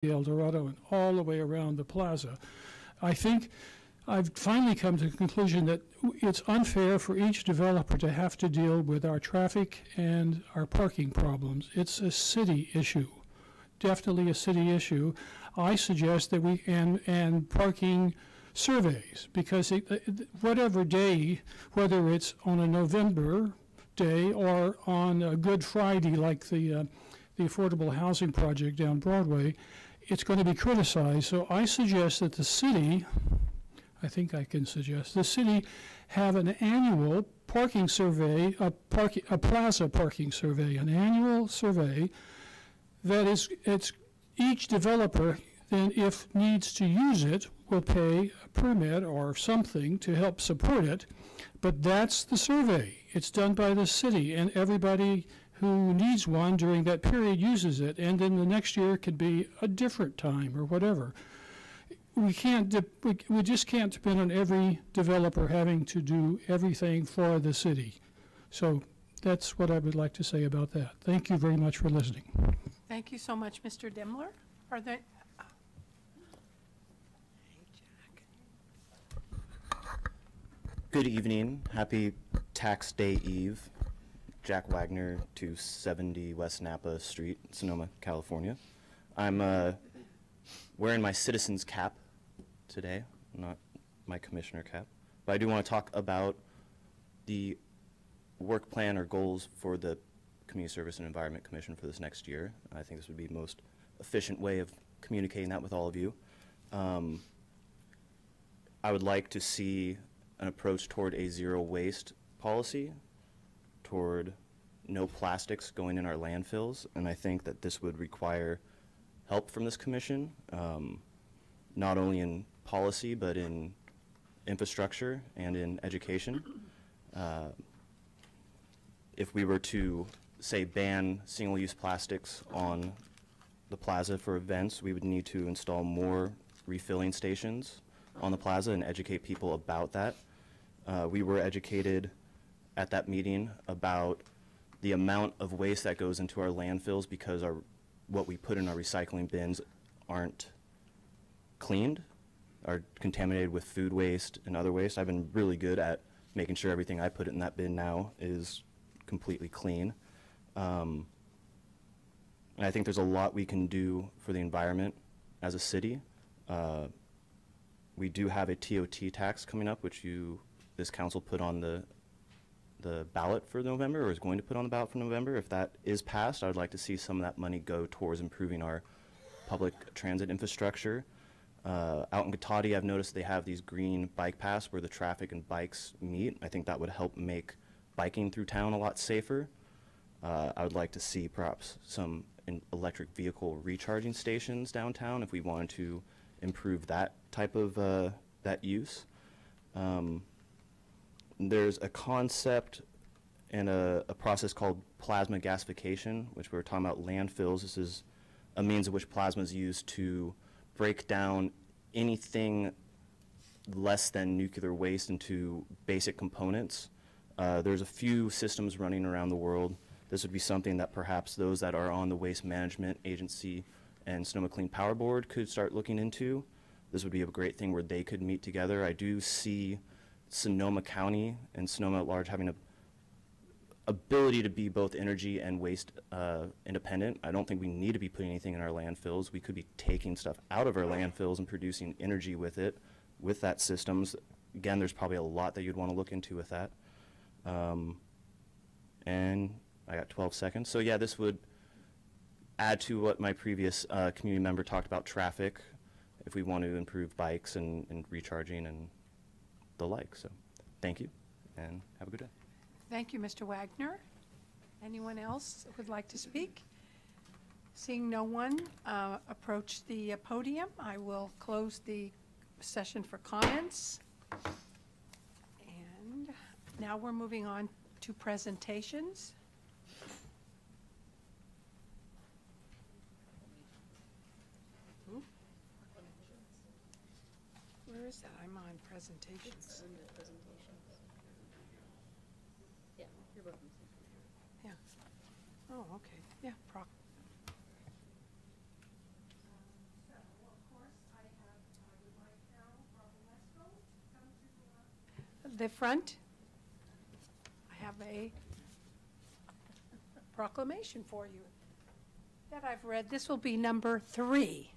El Dorado and all the way around the plaza. I think I've finally come to the conclusion that it's unfair for each developer to have to deal with our traffic and our parking problems. It's a city issue, definitely a city issue. I suggest that we, and parking surveys, because whatever day, whether it's on a November day or on a Good Friday like the affordable housing project down Broadway, it's going to be criticized. So I suggest that the city, I think I can suggest, the city have an annual parking survey, a plaza parking survey, an annual survey that is, it's each developer then, if needs to use it, will pay a permit or something to help support it. But that's the survey. It's done by the city, and everybody who needs one during that period uses it, and then the next year could be a different time or whatever. We just can't depend on every developer having to do everything for the city. So that's what I would like to say about that. Thank you very much for listening. Thank you so much, Mr. Demler. Are there? Good evening. Happy Tax Day Eve. Jack Wagner, 270 West Napa Street, Sonoma, California. I'm wearing my citizen's cap today, not my commissioner cap. But I do want to talk about the work plan or goals for the Community Service and Environment Commission for this next year. I think this would be the most efficient way of communicating that with all of you. I would like to see an approach toward a zero waste policy, toward no plastics going in our landfills, and I think that this would require help from this commission, not only in policy but in infrastructure and in education. If we were to, say, ban single-use plastics on the plaza for events, we would need to install more refilling stations on the plaza and educate people about that. We were educated at that meeting about the amount of waste that goes into our landfills because what we put in our recycling bins aren't cleaned, are contaminated with food waste and other waste. I've been really good at making sure everything I put in that bin now is completely clean. And I think there's a lot we can do for the environment as a city. We do have a TOT tax coming up, which this council put on the ballot for November, or is going to put on the ballot for November. If that is passed, I would like to see some of that money go towards improving our public transit infrastructure. Out in Gatati, I've noticed they have these green bike paths where the traffic and bikes meet. I think that would help make biking through town a lot safer. I would like to see perhaps some electric vehicle recharging stations downtown if we wanted to improve that type of that use. There's a concept and a process called plasma gasification, which we were talking about landfills. This is a means of which plasma is used to break down anything less than nuclear waste into basic components. There's a few systems running around the world. This would be something that perhaps those that are on the Waste Management Agency and Sonoma Clean Power Board could start looking into. This would be a great thing where they could meet together. I do see Sonoma County and Sonoma at large having a ability to be both energy and waste independent. I don't think we need to be putting anything in our landfills. We could be taking stuff out of our landfills and producing energy with it, with that systems. Again, there's probably a lot that you'd want to look into with that. And I got 12 seconds. So yeah, this would add to what my previous community member talked about, traffic, if we want to improve bikes and recharging and the like. So thank you and have a good day. Thank you, Mr. Wagner. Anyone else would like to speak? Seeing no one approach the podium, I will close the session for comments. And now we're moving on to presentations. Where is that? I'm on presentations. Yeah, you're both. Yeah. Oh, okay. Yeah. the front, I have a proclamation for you that I've read. This will be number 3.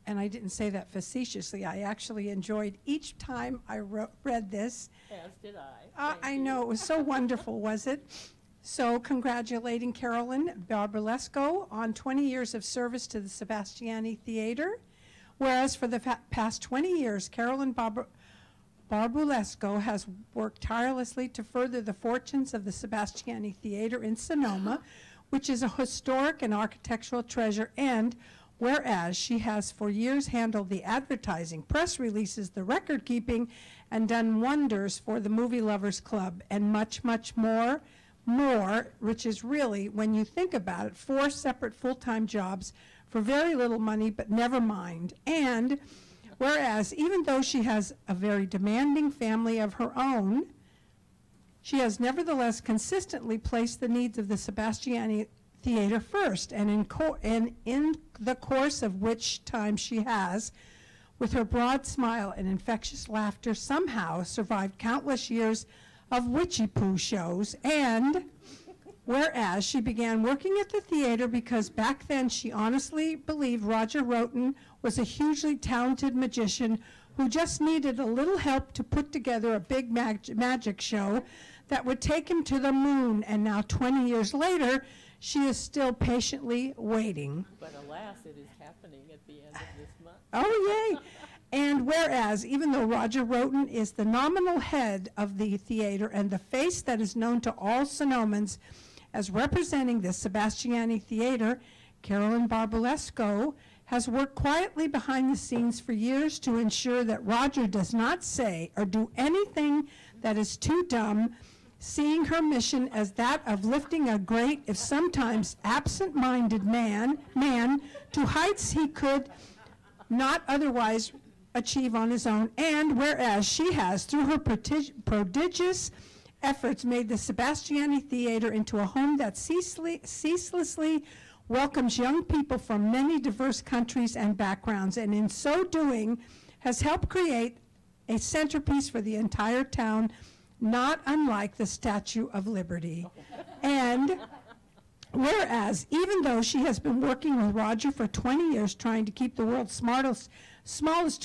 And I didn't say that facetiously. I actually enjoyed each time I read this. As did I. I know, it was so wonderful, was it? So congratulating Carolyn Barbalesco on 20 years of service to the Sebastiani Theater. Whereas for the past 20 years, Carolyn Barbalesco has worked tirelessly to further the fortunes of the Sebastiani Theater in Sonoma, which is a historic and architectural treasure, and whereas she has for years handled the advertising, press releases, the record keeping, and done wonders for the Movie Lovers Club, and much, much more, which is really, when you think about it, 4 separate full-time jobs for very little money, but never mind. And whereas even though she has a very demanding family of her own, she has nevertheless consistently placed the needs of the Sebastiani Theater first, and in the course of which time she has, with her broad smile and infectious laughter, somehow survived countless years of witchy-poo shows. And whereas she began working at the theater because back then she honestly believed Roger Roten was a hugely talented magician who just needed a little help to put together a big magic show that would take him to the moon. And now 20 years later, she is still patiently waiting. But alas, it is happening at the end of this month. Oh, yay. And whereas, even though Roger Roten is the nominal head of the theater and the face that is known to all Sonomans as representing the Sebastiani Theater, Carolyn Barbalesco has worked quietly behind the scenes for years to ensure that Roger does not say or do anything that is too dumb, seeing her mission as that of lifting a great, if sometimes absent-minded man to heights he could not otherwise achieve on his own. And whereas she has, through her prodigious efforts, made the Sebastiani Theater into a home that ceaselessly welcomes young people from many diverse countries and backgrounds, and in so doing has helped create a centerpiece for the entire town, not unlike the Statue of Liberty. And whereas, even though she has been working with Roger for 20 years trying to keep the world's smallest